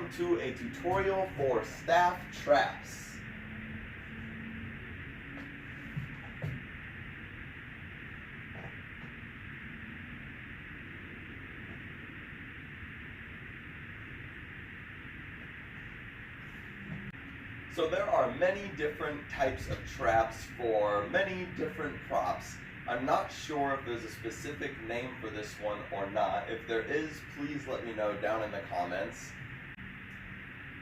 welcome to a tutorial for staff traps. So there are many different types of traps for many different props. I'm not sure if there's a specific name for this one or not. If there is, please let me know down in the comments.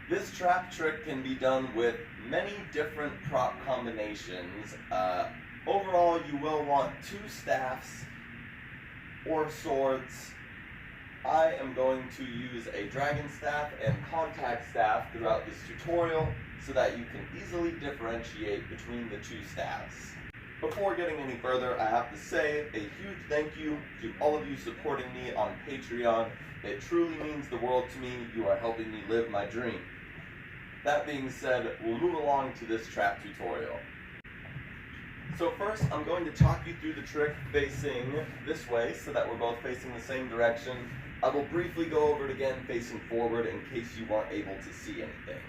This trap trick can be done with many different prop combinations. Overall, you will want 2 staffs or swords. I am going to use a Dragonstaff and Contact Staff throughout this tutorial so that you can easily differentiate between the 2 staffs. Before getting any further, I have to say a huge thank you to all of you supporting me on Patreon. It truly means the world to me. You are helping me live my dream. That being said, we'll move along to this trap tutorial. So first, I'm going to talk you through the trick facing this way so that we're both facing the same direction. I will briefly go over it again facing forward in case you weren't able to see anything.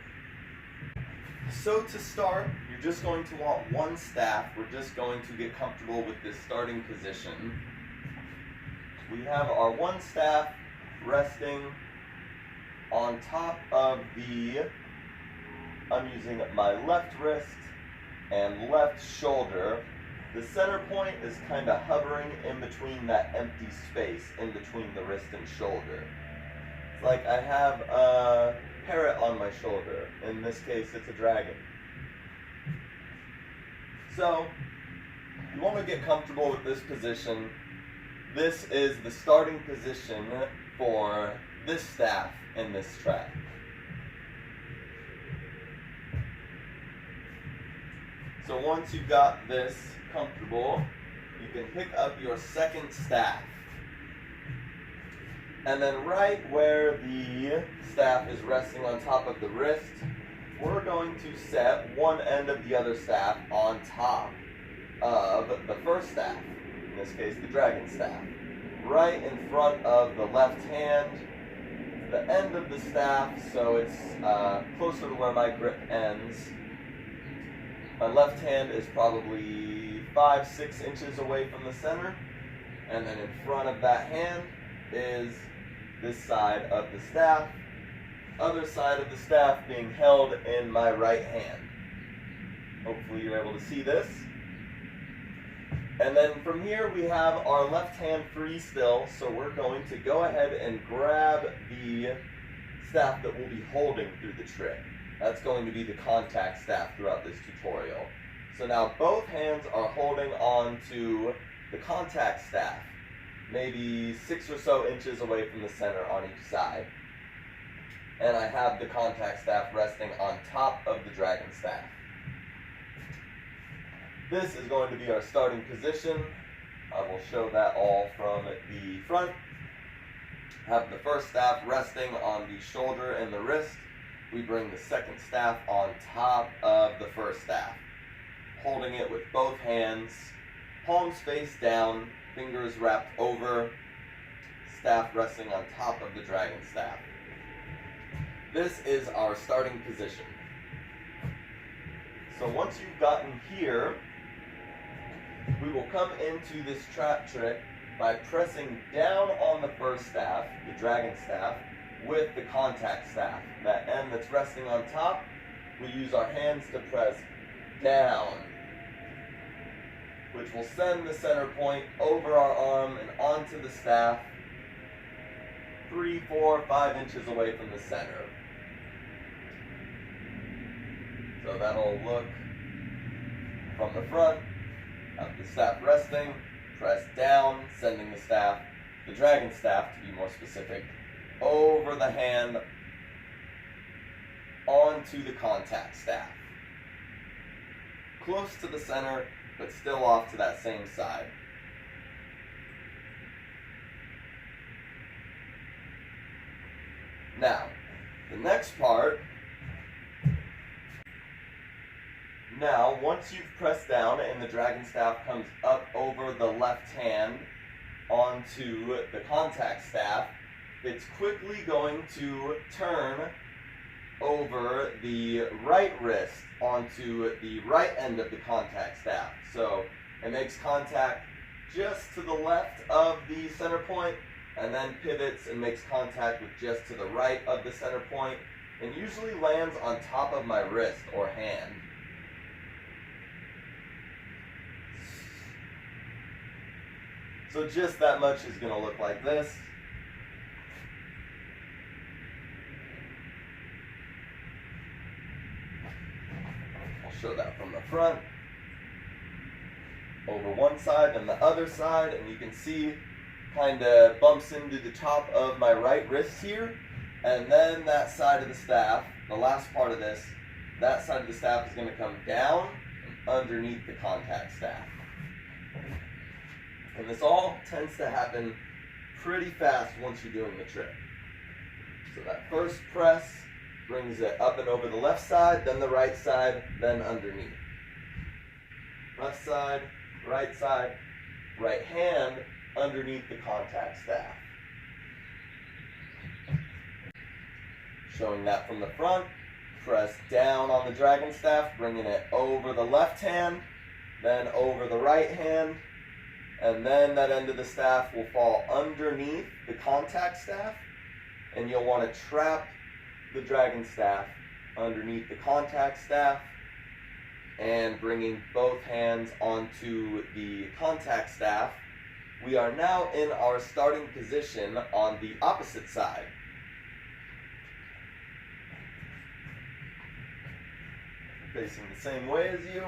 So to start, you're just going to want 1 staff. We're just going to get comfortable with this starting position. We have our 1 staff resting on top of I'm using my left wrist and left shoulder. The center point is kind of hovering in between that empty space in between the wrist and shoulder. It's like I have a parrot on my shoulder. In this case, it's a dragon. So, you want to get comfortable with this position. This is the starting position for this staff in this trap. So once you've got this comfortable, you can pick up your second staff. And then right where the staff is resting on top of the wrist, we're going to set one end of the other staff on top of the first staff, in this case the Dragonstaff. Right in front of the left hand, the end of the staff, so it's closer to where my grip ends. My left hand is probably 5-6 inches away from the center, and then in front of that hand is this side of the staff, other side of the staff being held in my right hand. Hopefully you're able to see this. And then from here we have our left hand free still, so we're going to go ahead and grab the staff that we'll be holding through the trick. That's going to be the contact staff throughout this tutorial. So now both hands are holding on to the contact staff, maybe 6 or so inches away from the center on each side. And I have the contact staff resting on top of the Dragonstaff. This is going to be our starting position. I will show that all from the front. Have the first staff resting on the shoulder and the wrist. We bring the second staff on top of the first staff, holding it with both hands, palms face down, fingers wrapped over, staff resting on top of the Dragonstaff. This is our starting position. So once you've gotten here, we will come into this trap trick by pressing down on the first staff, the Dragonstaff, with the contact staff. That end that's resting on top, we use our hands to press down, which will send the center point over our arm and onto the staff 3, 4, 5 inches away from the center. So that'll look from the front, have the staff resting, press down, sending the staff, the Dragonstaff to be more specific, over the hand onto the contact staff. Close to the center, but still off to that same side. Now, the next part, once you've pressed down and the Dragonstaff comes up over the left hand onto the contact staff, it's quickly going to turn over the right wrist onto the right end of the contact staff. So it makes contact just to the left of the center point, and then pivots and makes contact with just to the right of the center point, and usually lands on top of my wrist or hand. So just that much is going to look like this. I'll show that from the front. Over one side and the other side, and you can see kind of bumps into the top of my right wrist here, and then that side of the staff, the last part of this, that side of the staff is going to come down and underneath the contact staff. And this all tends to happen pretty fast once you're doing the trick. So that first press brings it up and over the left side, then the right side, then underneath. Left side, right hand underneath the contact staff. Showing that from the front, press down on the Dragonstaff, bringing it over the left hand, then over the right hand, and then that end of the staff will fall underneath the contact staff, and you'll want to trap the Dragonstaff underneath the contact staff, and bringing both hands onto the contact staff. We are now in our starting position on the opposite side. Facing the same way as you,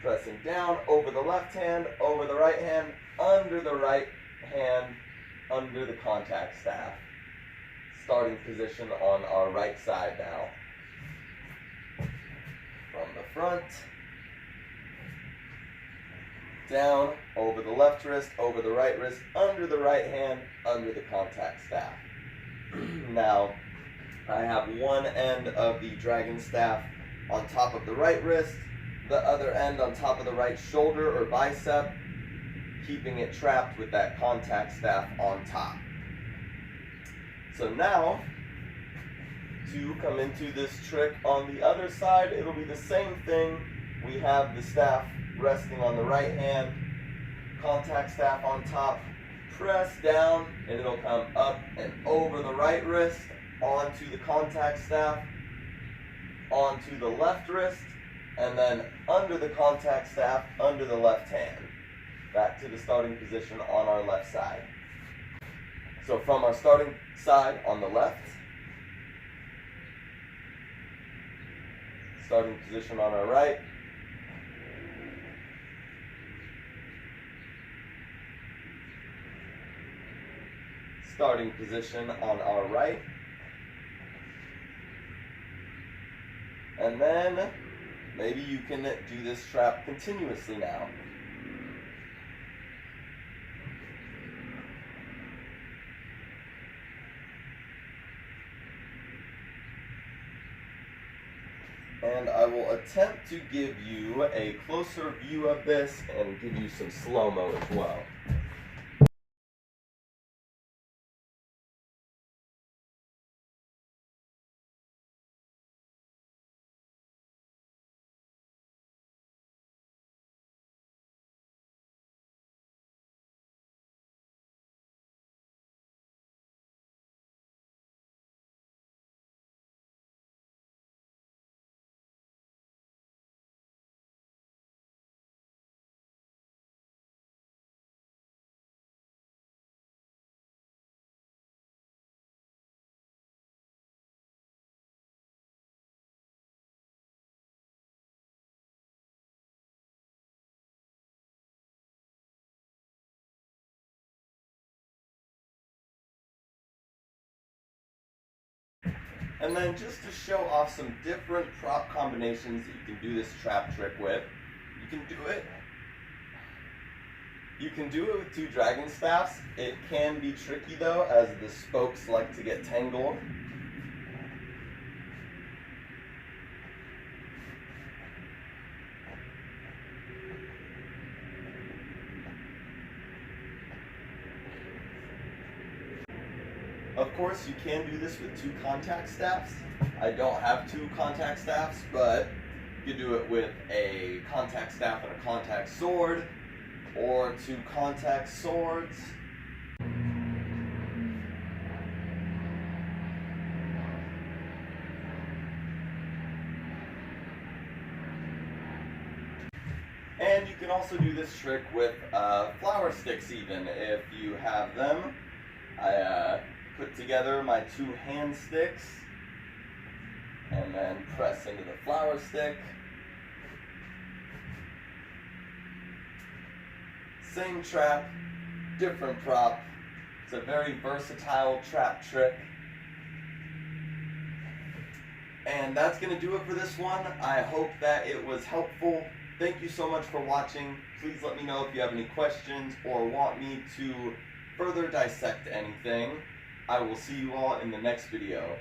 pressing down over the left hand, over the right hand, under the right hand, under the contact staff. Starting position on our right side now. From the front, down, over the left wrist, over the right wrist, under the right hand, under the contact staff. Now, I have one end of the Dragonstaff on top of the right wrist, the other end on top of the right shoulder or bicep, keeping it trapped with that contact staff on top. So now, to come into this trick on the other side, it'll be the same thing. We have the staff resting on the right hand, contact staff on top, press down, and it'll come up and over the right wrist, onto the contact staff, onto the left wrist, and then under the contact staff, under the left hand. Back to the starting position on our left side. So from our starting side on the left, starting position on our right, starting position on our right, and then maybe you can do this trap continuously now. And I will attempt to give you a closer view of this and give you some slow-mo as well. And then just to show off some different prop combinations that you can do this trap trick with, you can do it with two Dragonstaffs. It can be tricky though, as the spokes like to get tangled. Of course, you can do this with 2 contact staffs. I don't have 2 contact staffs, but you can do it with a contact staff and a contact sword, or 2 contact swords. And you can also do this trick with flower sticks even, if you have them. I put together my 2 hand sticks, and then press into the flower stick. Same trap, different prop. It's a very versatile trap trick. And that's going to do it for this one. I hope that it was helpful. Thank you so much for watching. Please let me know if you have any questions or want me to further dissect anything. I will see you all in the next video.